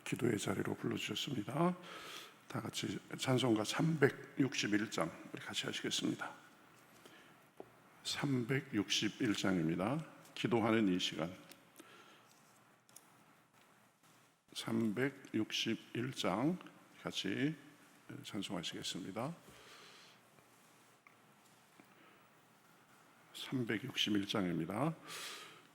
기도의 자리로 불러주셨습니다. 다 같이 찬송가 361장 우리 같이 하시겠습니다. 361장입니다. 기도하는 이 시간. 361장 같이 찬송하시겠습니다. 361장입니다.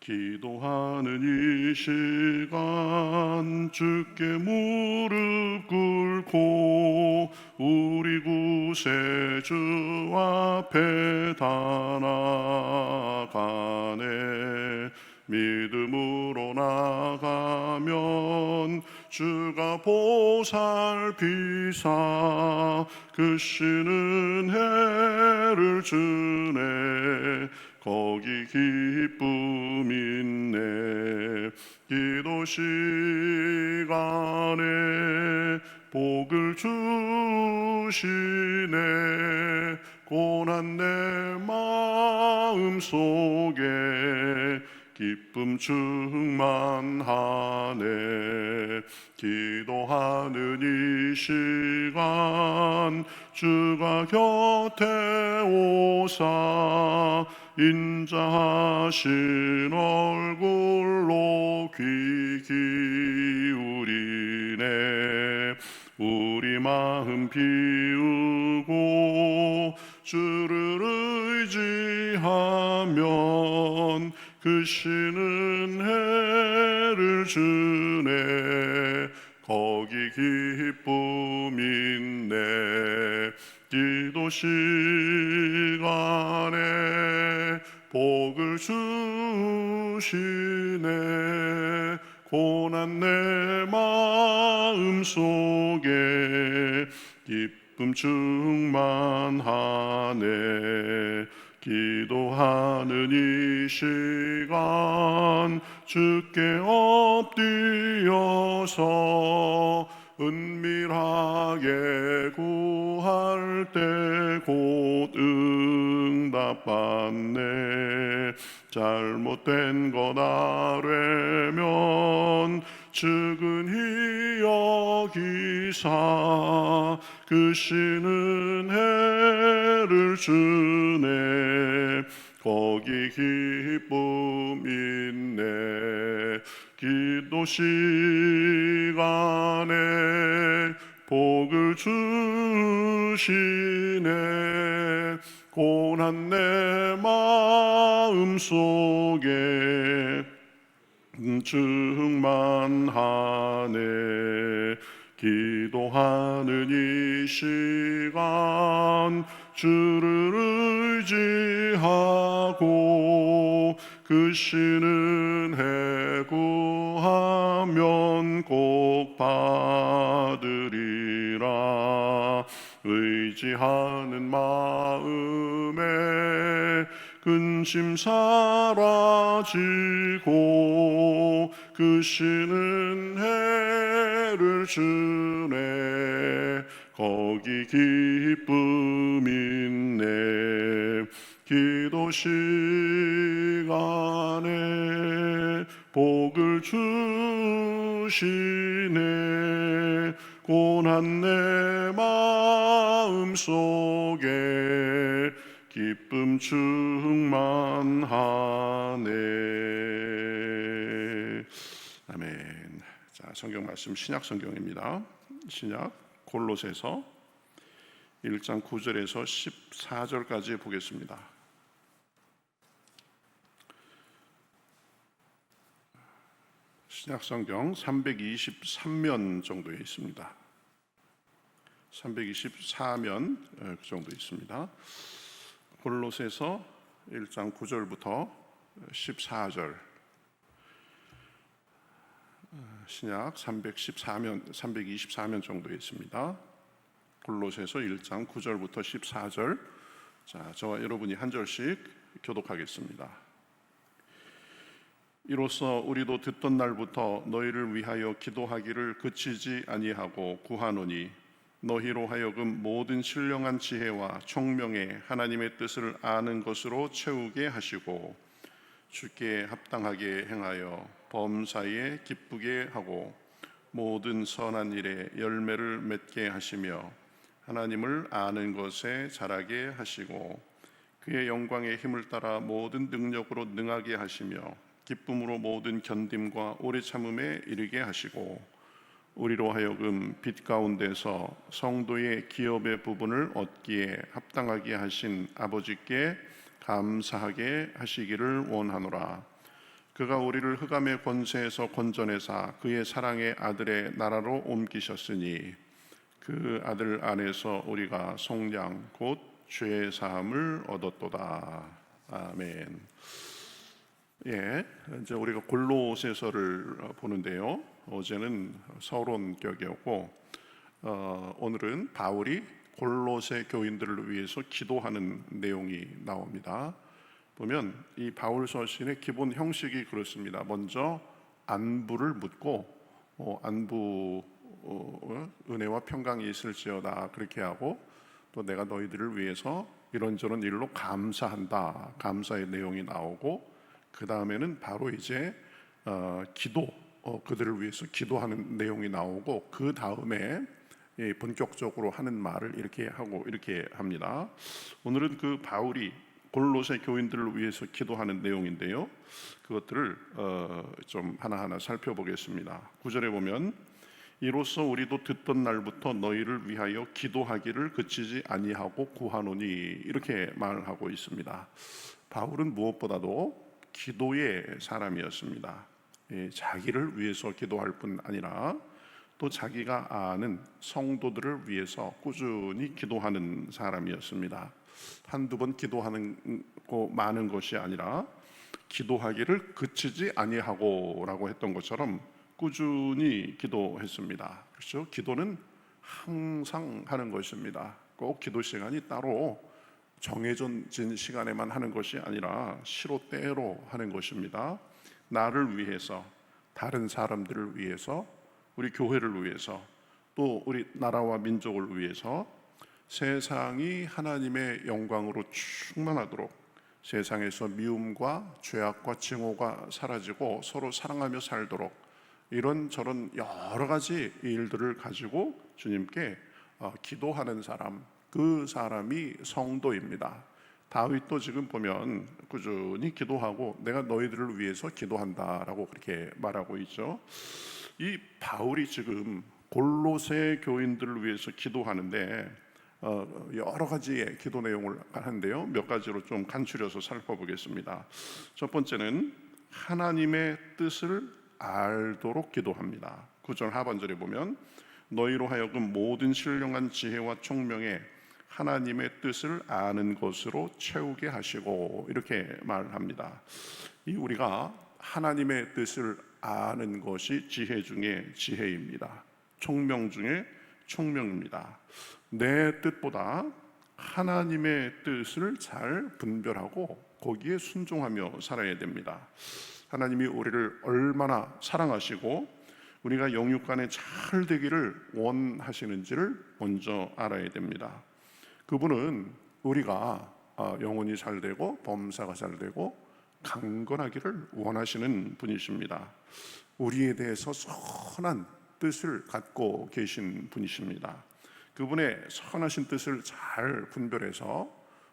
기도하는 이 시간 주께 무릎 꿇고 우리 구세주 앞에 다 나가네. 믿음으로 나가면 주가 보살피사 크신 은혜를 주네. 거기 기쁨 있네. 기도 시간에 복을 주시네. 고난 내 마음 속에 기쁨 충만하네. 기도하는 이 시간 주가 곁에 오사 인자하신 얼굴로 귀 기울이네. 우리 마음 비우고 주를 의지하면 크신 은혜를 주네. 거기 기쁨 있네. 기도 시간에 복을 주시네. 고난 내 마음 속에 기쁨 충만하네. 기도하는 이 시간 주께 엎드려서 은밀하게 구할 때 곧 응답받네. 잘못된 것 아뢰면 측은히 여기사 크신 은혜를 주네. 거기 기쁨 있네. 기도 시간에 복을 주시네. 고난 내 마음 속에 충만하네. 기도하는 이 시간 주를 의지하고 크신 은혜 구하면 꼭 받으리라. 의지하는 마음에 근심 사라지고 크신 은혜를 주네. 거기 기쁨 있네. 기도 시간에 복을 주시네. 고난 내 마음 속에 기쁨 충만하네. 아멘. 자, 성경 말씀 신약 성경입니다. 신약 골로새서 1장 9절에서 14절까지 보겠습니다. 신약 성경 323면 정도에 있습니다. 324면 그 정도 있습니다. 골로새서 1장 9절부터 14절, 신약 324면 정도에 있습니다. 골로새서 1장 9절부터 14절. 자, 저와 여러분이 한 절씩 교독하겠습니다. 이로써 우리도 듣던 날부터 너희를 위하여 기도하기를 그치지 아니하고 구하노니 너희로 하여금 모든 신령한 지혜와 총명에 하나님의 뜻을 아는 것으로 채우게 하시고 주께 합당하게 행하여 범사에 기쁘게 하고 모든 선한 일에 열매를 맺게 하시며 하나님을 아는 것에 자라게 하시고 그의 영광의 힘을 따라 모든 능력으로 능하게 하시며 기쁨으로 모든 견딤과 오래 참음에 이르게 하시고 우리로 하여금 빛 가운데서 성도의 기업의 부분을 얻기에 합당하게 하신 아버지께 감사하게 하시기를 원하노라. 그가 우리를 흑암의 권세에서 건져내사 그의 사랑의 아들의 나라로 옮기셨으니 그 아들 안에서 우리가 속량 곧 죄 사함을 얻었도다. 아멘. 예, 이제 우리가 골로새서를 보는데요. 어제는 서론격이었고 오늘은 바울이 골로새 교인들을 위해서 기도하는 내용이 나옵니다. 보면 이 바울 서신의 기본 형식이 그렇습니다. 먼저 안부를 묻고 은혜와 평강이 있을지어다 그렇게 하고 또 내가 너희들을 위해서 이런저런 일로 감사한다 감사의 내용이 나오고 그 다음에는 바로 이제 기도 그들을 위해서 기도하는 내용이 나오고 그 다음에 본격적으로 하는 말을 이렇게 하고 이렇게 합니다. 오늘은 그 바울이 골로새 교인들을 위해서 기도하는 내용인데요. 그것들을 좀 하나하나 살펴보겠습니다. 9절에 보면 이로써 우리도 듣던 날부터 너희를 위하여 기도하기를 그치지 아니하고 구하노니 이렇게 말하고 있습니다. 바울은 무엇보다도 기도의 사람이었습니다. 자기를 위해서 기도할 뿐 아니라 또 자기가 아는 성도들을 위해서 꾸준히 기도하는 사람이었습니다. 한두 번 기도하는 거 많은 것이 아니라 기도하기를 그치지 아니하고라고 했던 것처럼 꾸준히 기도했습니다. 그렇죠? 기도는 항상 하는 것입니다. 꼭 기도 시간이 따로 정해진 시간에만 하는 것이 아니라 시로 때로 하는 것입니다. 나를 위해서, 다른 사람들을 위해서, 우리 교회를 위해서, 또 우리 나라와 민족을 위해서 세상이 하나님의 영광으로 충만하도록 세상에서 미움과 죄악과 증오가 사라지고 서로 사랑하며 살도록 이런저런 여러 가지 일들을 가지고 주님께 기도하는 사람, 그 사람이 성도입니다. 다윗도 지금 보면 꾸준히 기도하고 내가 너희들을 위해서 기도한다라고 그렇게 말하고 있죠. 이 바울이 지금 골로새 교인들을 위해서 기도하는데 여러 가지의 기도 내용을 하는데요. 몇 가지로 좀 간추려서 살펴보겠습니다. 첫 번째는 하나님의 뜻을 알도록 기도합니다. 9절 하반절에 보면 너희로 하여금 모든 신령한 지혜와 총명에 하나님의 뜻을 아는 것으로 채우게 하시고 이렇게 말합니다. 이 우리가 하나님의 뜻을 아는 것이 지혜 중에 지혜입니다. 총명 중에 총명입니다. 내 뜻보다 하나님의 뜻을 잘 분별하고 거기에 순종하며 살아야 됩니다. 하나님이 우리를 얼마나 사랑하시고 우리가 영육간에 잘 되기를 원하시는지를 먼저 알아야 됩니다. 그분은 우리가 영혼이 잘 되고 범사가 잘 되고 강건하기를 원하시는 분이십니다. 우리에 대해서 선한 뜻을 갖고 계신 분이십니다. 그분의 선하신 뜻을 잘 분별해서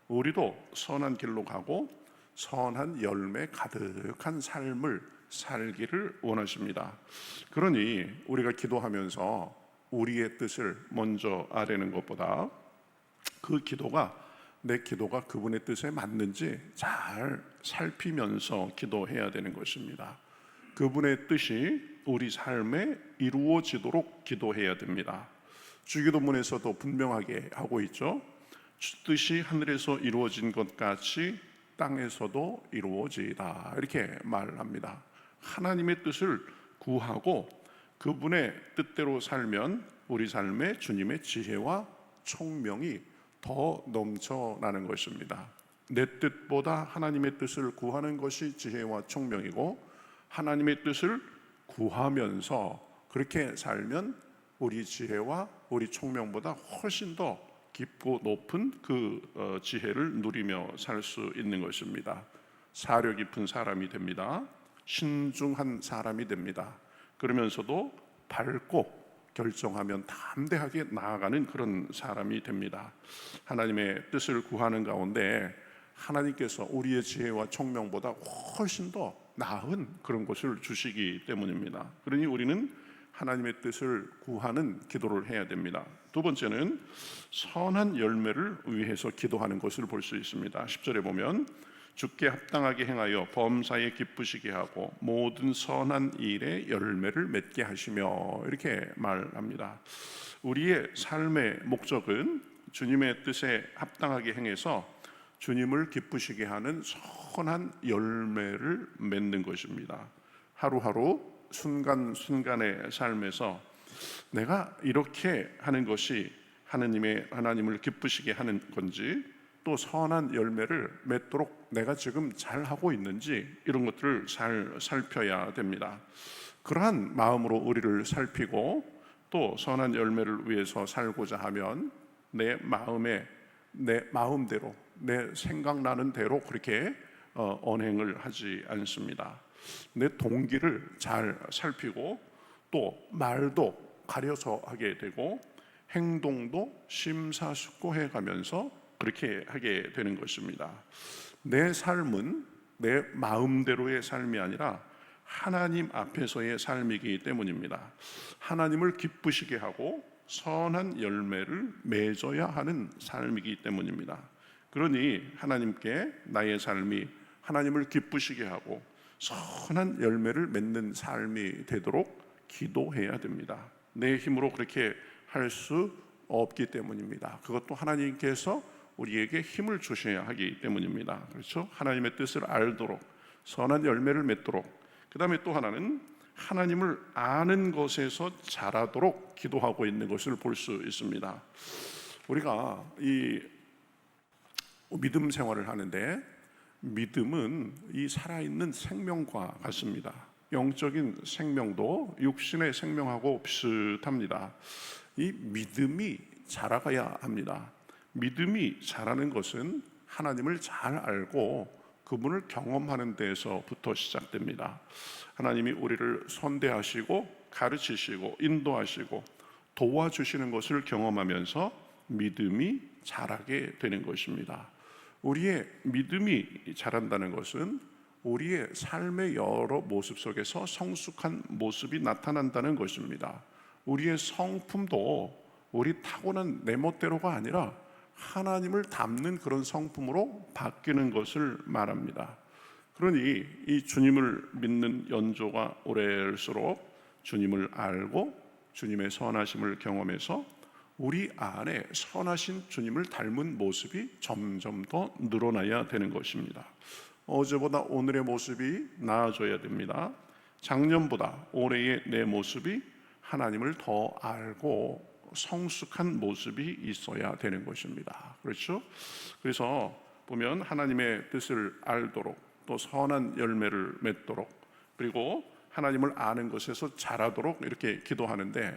우리도 선한 길로 가고 선한 열매 가득한 삶을 살기를 원하십니다. 그러니 우리가 기도하면서 우리의 뜻을 먼저 아뢰는 것보다 그 기도가 내 기도가 그분의 뜻에 맞는지 잘 살피면서 기도해야 되는 것입니다. 그분의 뜻이 우리 삶에 이루어지도록 기도해야 됩니다. 주기도문에서도 분명하게 하고 있죠. 뜻이 하늘에서 이루어진 것 같이 땅에서도 이루어지이다 이렇게 말합니다. 하나님의 뜻을 구하고 그분의 뜻대로 살면 우리 삶에 주님의 지혜와 총명이 더 넘쳐나는 것입니다. 내 뜻보다 하나님의 뜻을 구하는 것이 지혜와 총명이고 하나님의 뜻을 구하면서 그렇게 살면 우리 지혜와 우리 총명보다 훨씬 더 깊고 높은 그 지혜를 누리며 살 수 있는 것입니다. 사려 깊은 사람이 됩니다. 신중한 사람이 됩니다. 그러면서도 밟고 결정하면 담대하게 나아가는 그런 사람이 됩니다. 하나님의 뜻을 구하는 가운데 하나님께서 우리의 지혜와 총명보다 훨씬 더 나은 그런 것을 주시기 때문입니다. 그러니 우리는 하나님의 뜻을 구하는 기도를 해야 됩니다. 두 번째는 선한 열매를 위해서 기도하는 것을 볼 수 있습니다. 10절에 보면 주께 합당하게 행하여 범사에 기쁘시게 하고 모든 선한 일에 열매를 맺게 하시며, 이렇게 말합니다. 우리의 삶의 목적은 주님의 뜻에 합당하게 행해서 주님을 기쁘시게 하는 선한 열매를 맺는 것입니다. 하루하루 순간순간의 삶에서 내가 이렇게 하는 것이 하나님을 기쁘시게 하는 건지, 또 선한 열매를 맺도록 내가 지금 잘 하고 있는지, 이런 것들을 잘 살펴야 됩니다. 그러한 마음으로 우리를 살피고 또 선한 열매를 위해서 살고자 하면 내 마음대로, 내 생각나는 대로 그렇게 언행을 하지 않습니다. 내 동기를 잘 살피고 또 말도 가려서 하게 되고 행동도 심사숙고해 가면서 그렇게 하게 되는 것입니다. 내 삶은 내 마음대로의 삶이 아니라 하나님 앞에서의 삶이기 때문입니다. 하나님을 기쁘시게 하고 선한 열매를 맺어야 하는 삶이기 때문입니다. 그러니 하나님께 나의 삶이 하나님을 기쁘시게 하고 선한 열매를 맺는 삶이 되도록 기도해야 됩니다. 내 힘으로 그렇게 할 수 없기 때문입니다. 그것도 하나님께서 우리에게 힘을 주셔야 하기 때문입니다. 그렇죠? 하나님의 뜻을 알도록, 선한 열매를 맺도록, 그 다음에 또 하나는 하나님을 아는 것에서 자라도록 기도하고 있는 것을 볼 수 있습니다. 우리가 이 믿음 생활을 하는데 믿음은 이 살아있는 생명과 같습니다. 영적인 생명도 육신의 생명하고 비슷합니다. 이 믿음이 자라가야 합니다. 믿음이 자라는 것은 하나님을 잘 알고 그분을 경험하는 데에서부터 시작됩니다. 하나님이 우리를 선대하시고 가르치시고 인도하시고 도와주시는 것을 경험하면서 믿음이 자라게 되는 것입니다. 우리의 믿음이 자란다는 것은 우리의 삶의 여러 모습 속에서 성숙한 모습이 나타난다는 것입니다. 우리의 성품도 우리 타고난 내 멋대로가 아니라 하나님을 닮는 그런 성품으로 바뀌는 것을 말합니다. 그러니 이 주님을 믿는 연조가 오래일수록 주님을 알고 주님의 선하심을 경험해서 우리 안에 선하신 주님을 닮은 모습이 점점 더 늘어나야 되는 것입니다. 어제보다 오늘의 모습이 나아져야 됩니다. 작년보다 올해의 내 모습이 하나님을 더 알고 성숙한 모습이 있어야 되는 것입니다. 그렇죠? 그래서 보면 하나님의 뜻을 알도록, 또 선한 열매를 맺도록, 그리고 하나님을 아는 것에서 자라도록 이렇게 기도하는데,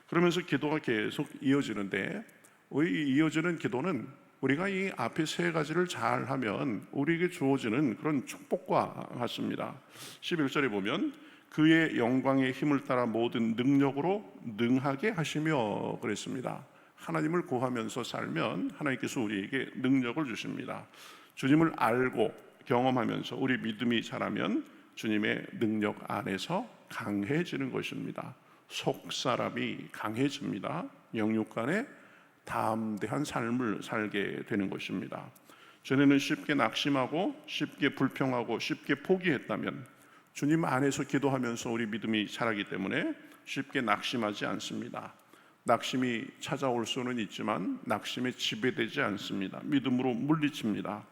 그러면서 기도가 계속 이어지는데, 이 이어지는 기도는 우리가 이 앞에 세 가지를 잘하면 우리에게 주어지는 그런 축복과 같습니다. 11절에 보면 그의 영광의 힘을 따라 모든 능력으로 능하게 하시며 그랬습니다. 하나님을 구하면서 살면 하나님께서 우리에게 능력을 주십니다. 주님을 알고 경험하면서 우리 믿음이 자라면 주님의 능력 안에서 강해지는 것입니다. 속사람이 강해집니다. 영육간에 담대한 삶을 살게 되는 것입니다. 전에는 쉽게 낙심하고 쉽게 불평하고 쉽게 포기했다면 주님 안에서 기도하면서 우리 믿음이 자라기 때문에 쉽게 낙심하지 않습니다. 낙심이 찾아올 수는 있지만 낙심에 지배되지 않습니다. 믿음으로 물리칩니다.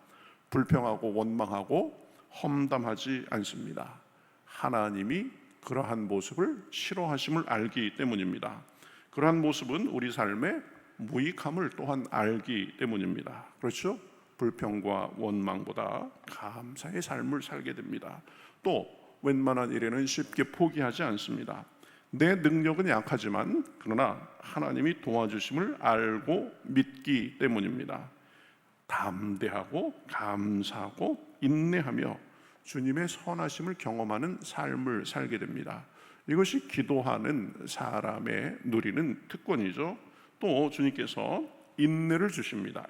불평하고 원망하고 험담하지 않습니다. 하나님이 그러한 모습을 싫어하심을 알기 때문입니다. 그러한 모습은 우리 삶의 무익함을 또한 알기 때문입니다. 그렇죠? 불평과 원망보다 감사의 삶을 살게 됩니다. 또 웬만한 일에는 쉽게 포기하지 않습니다. 내 능력은 약하지만 그러나 하나님이 도와주심을 알고 믿기 때문입니다. 담대하고 감사하고 인내하며 주님의 선하심을 경험하는 삶을 살게 됩니다. 이것이 기도하는 사람의 누리는 특권이죠. 또 주님께서 인내를 주십니다.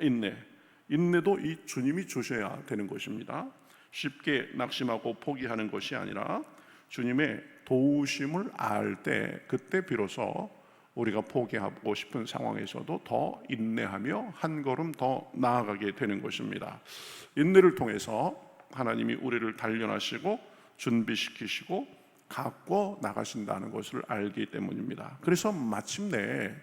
인내도 이 주님이 주셔야 되는 것입니다. 쉽게 낙심하고 포기하는 것이 아니라 주님의 도우심을 알 때, 그때 비로소 우리가 포기하고 싶은 상황에서도 더 인내하며 한 걸음 더 나아가게 되는 것입니다. 인내를 통해서 하나님이 우리를 단련하시고 준비시키시고 갖고 나가신다는 것을 알기 때문입니다. 그래서 마침내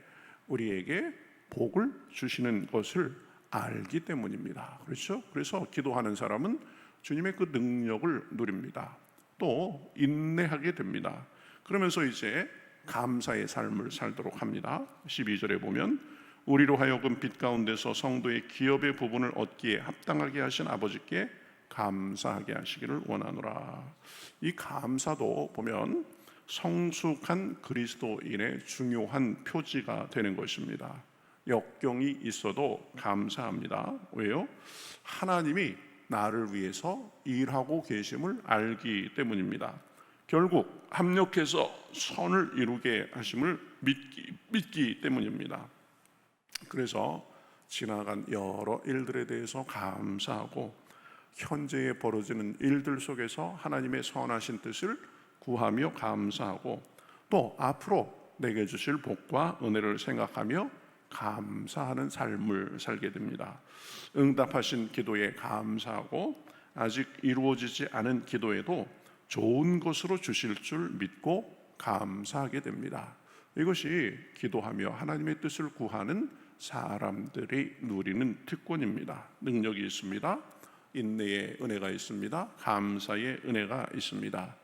우리에게 복을 주시는 것을 알기 때문입니다. 그렇죠? 그래서 기도하는 사람은 주님의 그 능력을 누립니다. 또 인내하게 됩니다. 그러면서 이제 감사의 삶을 살도록 합니다. 12절에 보면 우리로 하여금 빛 가운데서 성도의 기업의 부분을 얻기에 합당하게 하신 아버지께 감사하게 하시기를 원하노라. 이 감사도 보면 성숙한 그리스도인의 중요한 표지가 되는 것입니다. 역경이 있어도 감사합니다. 왜요? 하나님이 나를 위해서 일하고 계심을 알기 때문입니다. 결국 합력해서 선을 이루게 하심을 믿기 때문입니다. 그래서 지나간 여러 일들에 대해서 감사하고 현재에 벌어지는 일들 속에서 하나님의 선하신 뜻을 구하며 감사하고 또 앞으로 내게 주실 복과 은혜를 생각하며 감사하는 삶을 살게 됩니다. 응답하신 기도에 감사하고 아직 이루어지지 않은 기도에도 좋은 것으로 주실 줄 믿고 감사하게 됩니다. 이것이 기도하며 하나님의 뜻을 구하는 사람들이 누리는 특권입니다. 능력이 있습니다. 인내의 은혜가 있습니다. 감사의 은혜가 있습니다.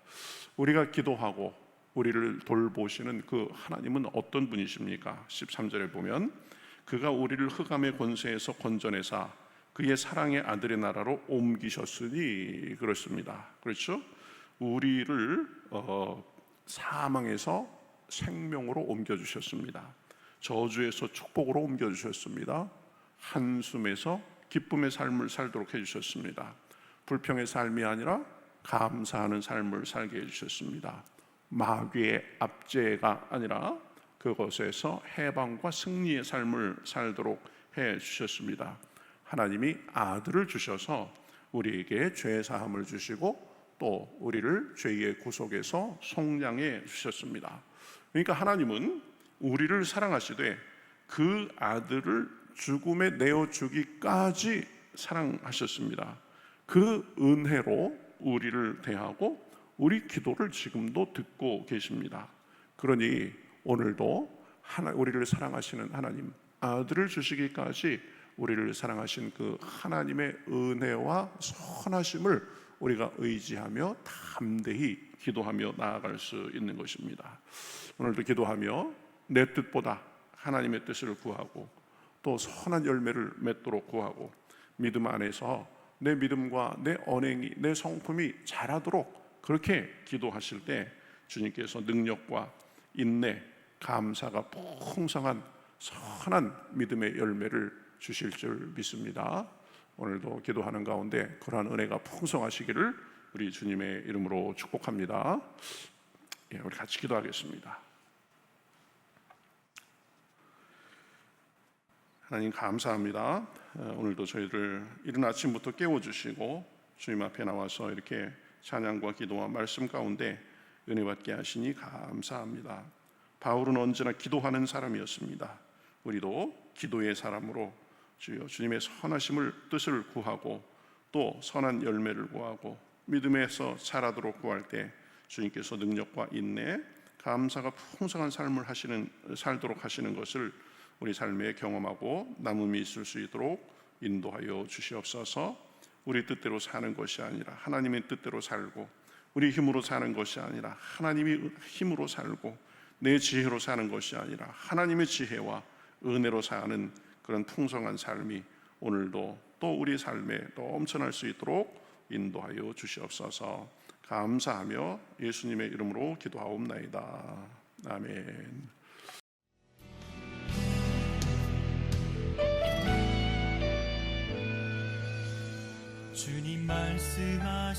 우리가 기도하고 우리를 돌보시는 그 하나님은 어떤 분이십니까? 13절에 보면 그가 우리를 흑암의 권세에서 건져내사 그의 사랑의 아들의 나라로 옮기셨으니 그렇습니다. 그렇죠? 우리를 사망에서 생명으로 옮겨주셨습니다. 저주에서 축복으로 옮겨주셨습니다. 한숨에서 기쁨의 삶을 살도록 해주셨습니다. 불평의 삶이 아니라 감사하는 삶을 살게 해주셨습니다. 마귀의 압제가 아니라 그것에서 해방과 승리의 삶을 살도록 해주셨습니다. 하나님이 아들을 주셔서 우리에게 죄 사함을 주시고 또 우리를 죄의 구속에서 속량해 주셨습니다. 그러니까 하나님은 우리를 사랑하시되 그 아들을 죽음에 내어주기까지 사랑하셨습니다. 그 은혜로 우리를 대하고 우리 기도를 지금도 듣고 계십니다. 그러니 오늘도 우리를 사랑하시는 하나님, 아들을 주시기까지 우리를 사랑하신 그 하나님의 은혜와 선하심을 우리가 의지하며 담대히 기도하며 나아갈 수 있는 것입니다. 오늘도 기도하며 내 뜻보다 하나님의 뜻을 구하고 또 선한 열매를 맺도록 구하고 믿음 안에서 내 믿음과 내 언행이, 내 성품이 자라도록 그렇게 기도하실 때 주님께서 능력과 인내, 감사가 풍성한 선한 믿음의 열매를 주실 줄 믿습니다. 오늘도 기도하는 가운데 그러한 은혜가 풍성하시기를 우리 주님의 이름으로 축복합니다. 우리 같이 기도하겠습니다. 하나님 감사합니다. 오늘도 저희를 이른 아침부터 깨워주시고 주님 앞에 나와서 이렇게 찬양과 기도와 말씀 가운데 은혜 받게 하시니 감사합니다. 바울은 언제나 기도하는 사람이었습니다. 우리도 기도의 사람으로 주여 주님의 선하심을 뜻을 구하고 또 선한 열매를 구하고 믿음에서 자라도록 구할 때 주님께서 능력과 인내, 감사가 풍성한 삶을 살도록 하시는 것을 우리 삶에 경험하고 남음이 있을 수 있도록 인도하여 주시옵소서. 우리 뜻대로 사는 것이 아니라 하나님의 뜻대로 살고 우리 힘으로 사는 것이 아니라 하나님의 힘으로 살고 내 지혜로 사는 것이 아니라 하나님의 지혜와 은혜로 사는 그런 풍성한 삶이 오늘도 또 우리 삶에 넘쳐날 수 있도록 인도하여 주시옵소서. 감사하며 예수님의 이름으로 기도하옵나이다. 아멘. 주님 말씀하시면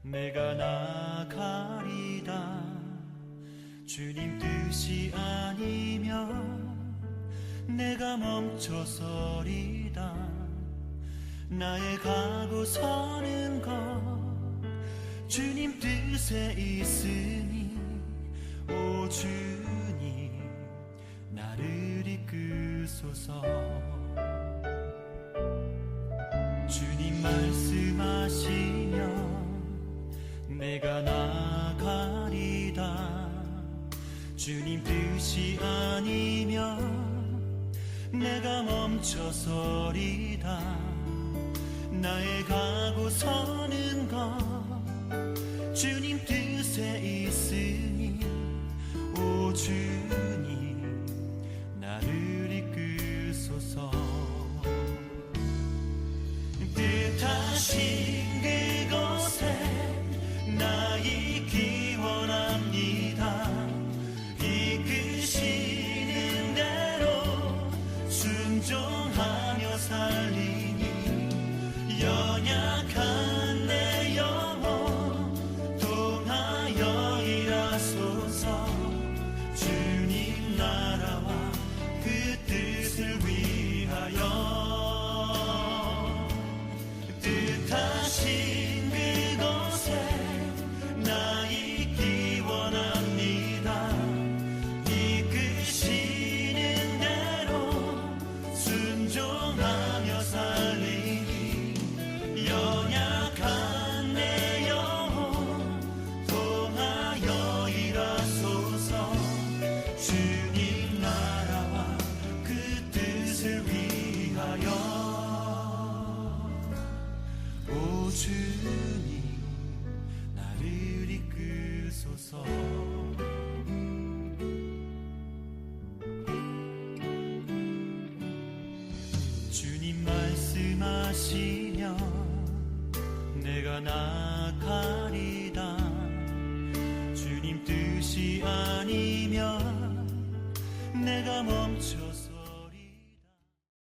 내가 나가리다. 주님 뜻이 아니면 내가 멈춰서리다. 나의 가고 서는 것 주님 뜻에 있으니 오 주님 나를 이끄소서. 주님 말씀하시면 내가 나가리다. 주님 뜻이 아니면 내가 멈춰서리다. 나의 가고 서는 것 주님 뜻에 있으니 오 주님 나를 이끄소서. 뜻하신 그곳에 나 있기 원합니다. 이끄시는 대로 순종하며 살리니 연약한 내 영혼 통하여 일하소서. 주님 나라와 그 뜻을 위하여 뜻하신 그곳에 나 있기 원합니다. 이끄시는 대로 순종하며 살리니 연약한 내 영혼 통하여 일하소서. 주님 나라와 그 뜻을 위하여 오 주님 나를 이끄소서. 주님 말씀하시면 내가 나가리다. 주님 뜻이 아니면 내가 멈춰